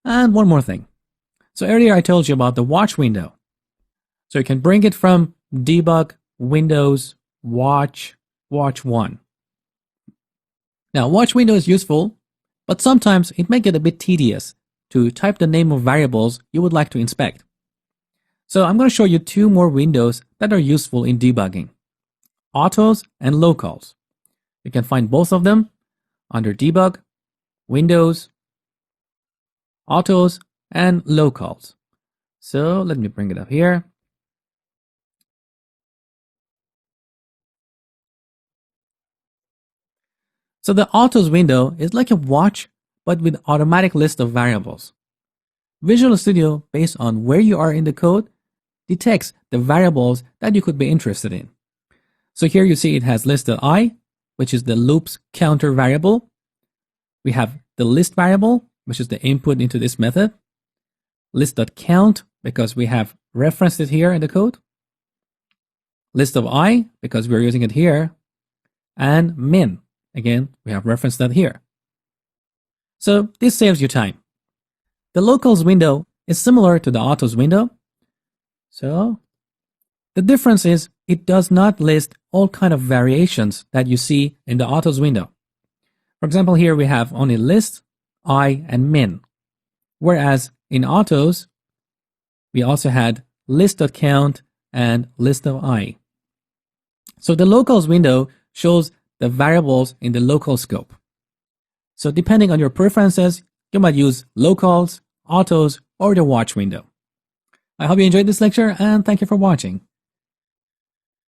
And one more thing. So earlier I told you about the watch window. So you can bring it from debug, Windows, watch, watch 1. Now watch window is useful, but sometimes it may get a bit tedious to type the name of variables you would like to inspect. So I'm going to show you two more windows that are useful in debugging. Autos and locals. You can find both of them under debug, Windows, autos, and locals. So let me bring it up here. So the autos window is like a watch, but with automatic list of variables. Visual Studio, based on where you are in the code, detects the variables that you could be interested in. So here you see it has listed I, which is the loop's counter variable. We have the list variable, which is the input into this method. List.count, because we have referenced it here in the code. List of I, because we're using it here. And min, again, we have referenced that here. So this saves you time. The locals window is similar to the autos window. So the difference is it does not list all kind of variations that you see in the autos window. For example, here we have only list, I, and min. Whereas in autos, we also had list.count and list of I. So the locals window shows the variables in the local scope. So depending on your preferences, you might use locals, autos, or the watch window. I hope you enjoyed this lecture and thank you for watching.